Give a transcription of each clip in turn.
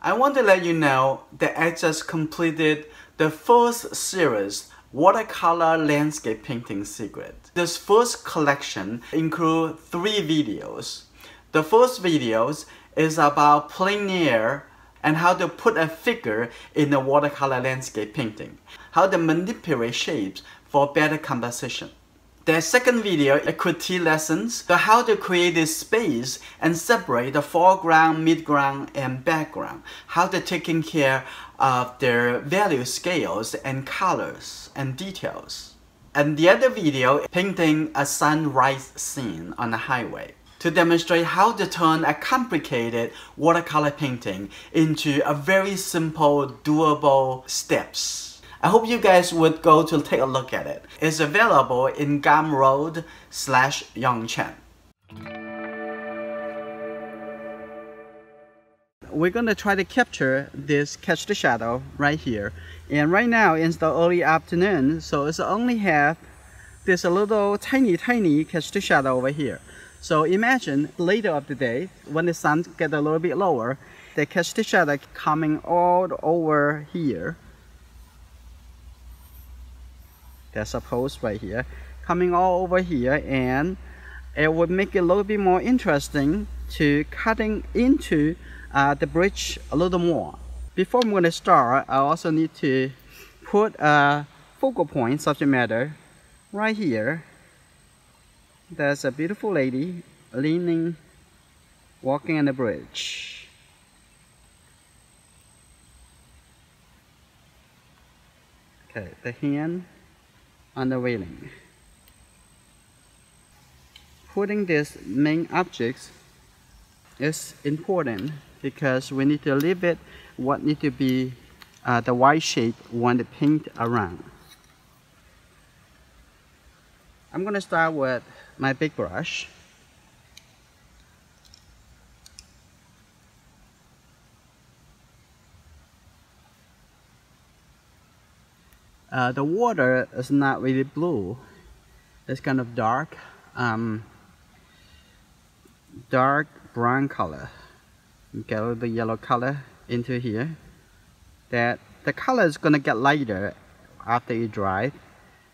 I want to let you know that I just completed the first series, Watercolor Landscape Painting Secret. This first collection includes 3 videos. The first video is about plein air and how to put a figure in a watercolor landscape painting, how to manipulate shapes for better composition. The second video, equity lessons, so how to create this space and separate the foreground, midground, and background, how to taking care of their value scales and colors and details. And the other video, painting a sunrise scene on a highway, to demonstrate how to turn a complicated watercolor painting into a very simple, doable steps. I hope you guys would go to take a look at it. It's available in Gumroad/Yong Chen. We're gonna try to capture this catch the shadow right here. And right now it's the early afternoon, so it's only have this a little tiny catch the shadow over here. So imagine later of the day, when the sun gets a little bit lower, the catch the shadow coming all over here. There's a post right here, coming all over here, and it would make it a little bit more interesting to cutting into the bridge a little more. Before I'm going to start, I also need to put a focal point subject matter right here. There's a beautiful lady leaning, walking on the bridge. Okay, the hand on the railing. Putting these main objects is important because we need to leave it what need to be the white shape we want to paint around. I'm going to start with my big brush. The water is not really blue. It's kind of dark brown color. Get a little bit yellow color into here. That the color is gonna get lighter after you dry.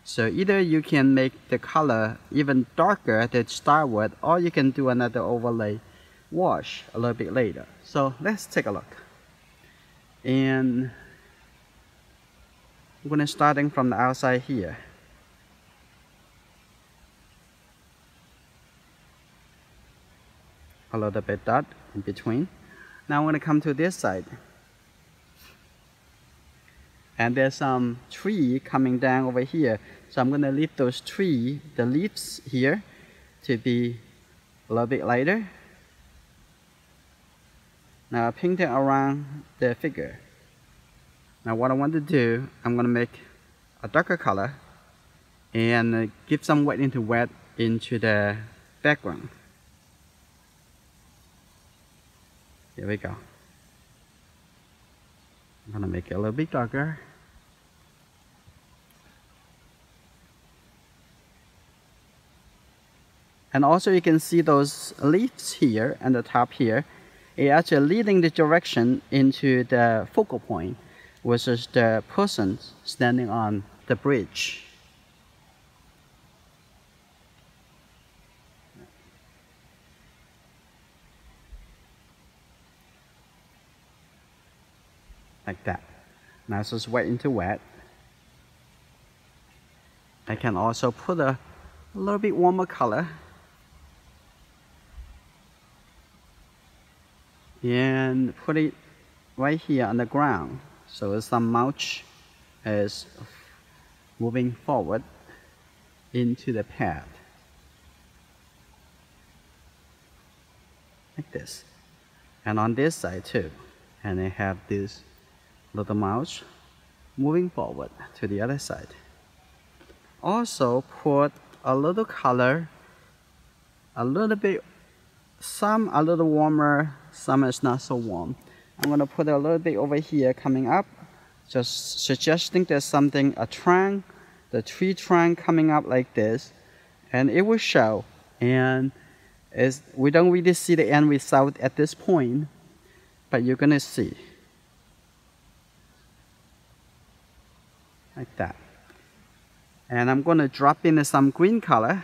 So either you can make the color even darker to start with, or you can do another overlay wash a little bit later. So let's take a look. And I'm going to starting from the outside here. A little bit dot in between. Now I'm going to come to this side. And there's some tree coming down over here. So I'm going to leave those tree, the leaves here, to be a little bit lighter. Now painting around the figure. Now what I want to do, I'm going to make a darker color and give some wet into the background. Here we go. I'm going to make it a little bit darker. And also you can see those leaves here and the top here. It actually leading the direction into the focal point, which is the person standing on the bridge. Like that. Now it's just wet into wet. I can also put a little bit warmer color. And put it right here on the ground. So some mulch is moving forward into the path. Like this. And on this side too. And I have this little mulch moving forward to the other side. Also put a little color, a little bit, some a little warmer, some is not so warm. I'm going to put a little bit over here coming up, just suggesting there's something, a trunk, the tree trunk coming up like this, and it will show. And we don't really see the end result at this point, but you're going to see. like that. And I'm going to drop in some green color.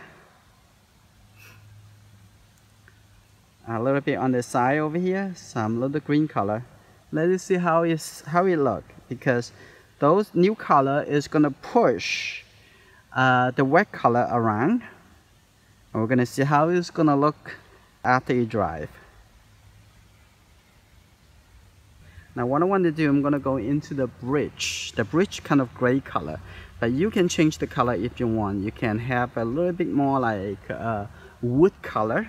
A little bit on the side over here, some little green color. Let us see how it look, because those new color is going to push the wet color around. And we're going to see how it's going to look after you dry. Now what I want to do, I'm going to go into the bridge. The bridge kind of gray color, but you can change the color if you want. You can have a little bit more like wood color.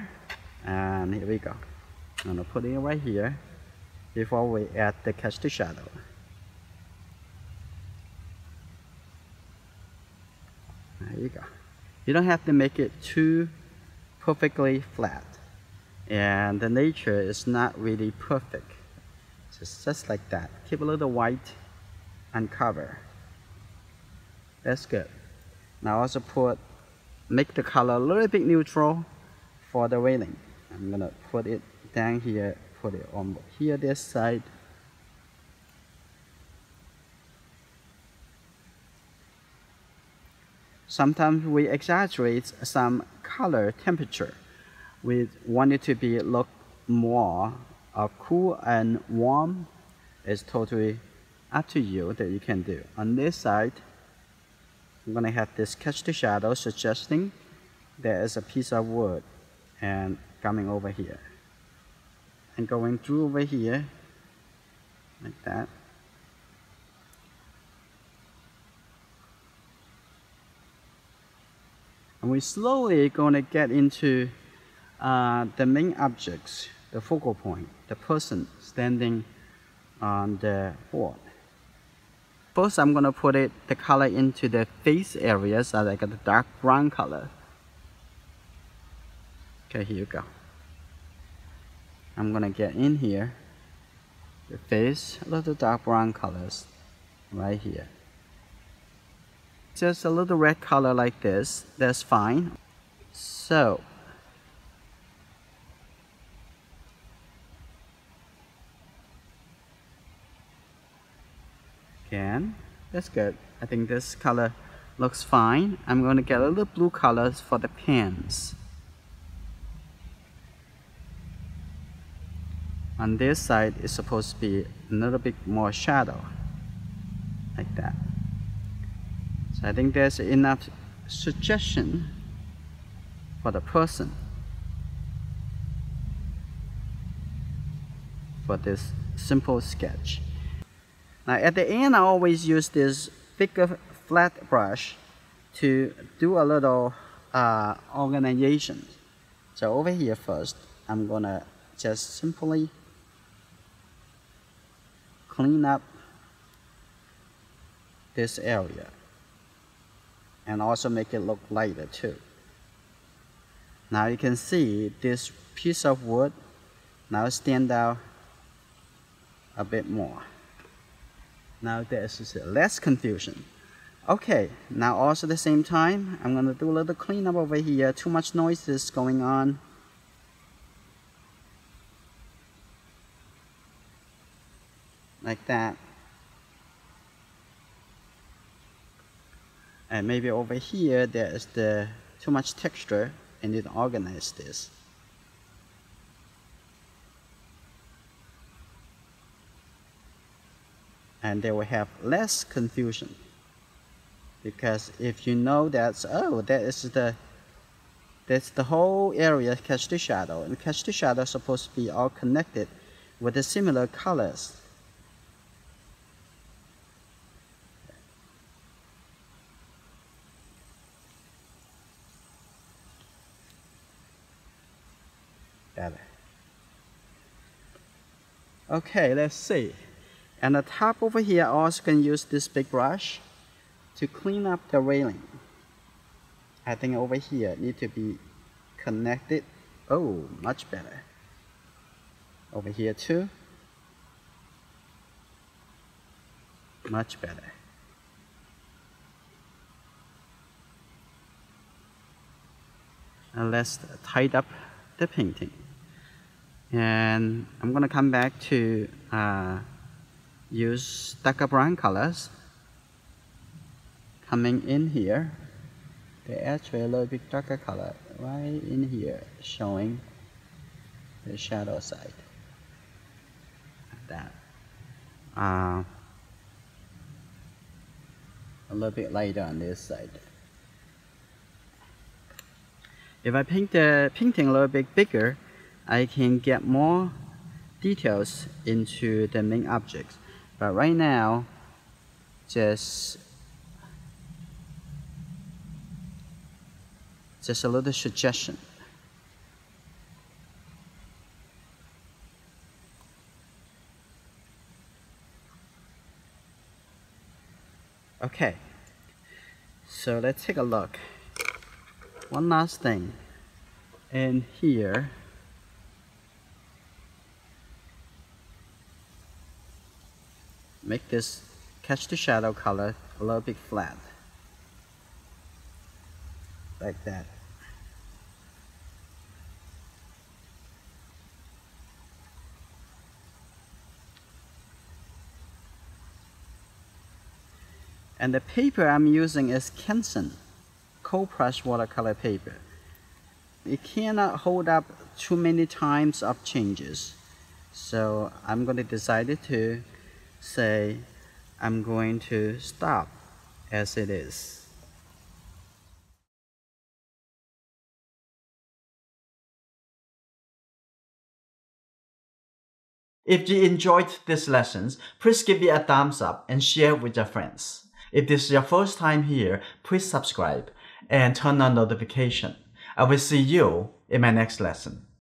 And here we go. I'm going to put it right here before we add the catch the shadow. There you go. You don't have to make it too perfectly flat. And the nature is not really perfect. Just like that. Keep a little white and cover. That's good. Now also make the color a little bit neutral for the railing. I'm gonna put it down here, put it on here, this side. Sometimes we exaggerate some color temperature. We want it to be look more cool and warm. It's totally up to you that you can do. On this side, I'm gonna have this catch the shadow, suggesting there is a piece of wood and coming over here and going through over here like that. And we're slowly going to get into the main objects, the focal point, the person standing on the board. First, I'm going to put the color into the face area, so I got the dark brown color. Okay, here you go. I'm going to get in here, the face, a little dark brown colors right here. Just a little red color like this, that's fine. So, again, that's good. I think this color looks fine. I'm going to get a little blue colors for the pants. On this side, it's supposed to be a little bit more shadow, like that. So I think there's enough suggestion for the person for this simple sketch. Now at the end, I always use this thicker flat brush to do a little organization. So over here first, I'm gonna just simply clean up this area and also make it look lighter too. Now you can see this piece of wood now stand out a bit more. Now there's less confusion. Okay, now also at the same time, I'm going to do a little cleanup over here. Too much noise is going on. Like that. And maybe over here there is too much texture. I need to organize this. And they will have less confusion. Because if you know that's that's the whole area catch the shadow, and catch the shadow is supposed to be all connected with the similar colors. Better. Okay, let's see. And the top over here, I also can use this big brush to clean up the railing. I think over here need to be connected. Oh, much better. Over here too. Much better. And let's tidy up the painting. And I'm gonna come back to use darker brown colors. coming in here, the edge with a little bit darker color right in here, showing the shadow side. Like that. A little bit lighter on this side. If I paint the painting a little bit bigger, I can get more details into the main objects. But right now, just a little suggestion. Okay, so let's take a look. One last thing. In here, make this catch the shadow color a little bit flat. Like that. And the paper I'm using is Chen cold brush watercolor paper. It cannot hold up too many times of changes. So I'm going to decide to say I'm going to stop as it is. If you enjoyed these lessons, please give me a thumbs up and share with your friends. If this is your first time here, please subscribe and turn on notification. I will see you in my next lesson.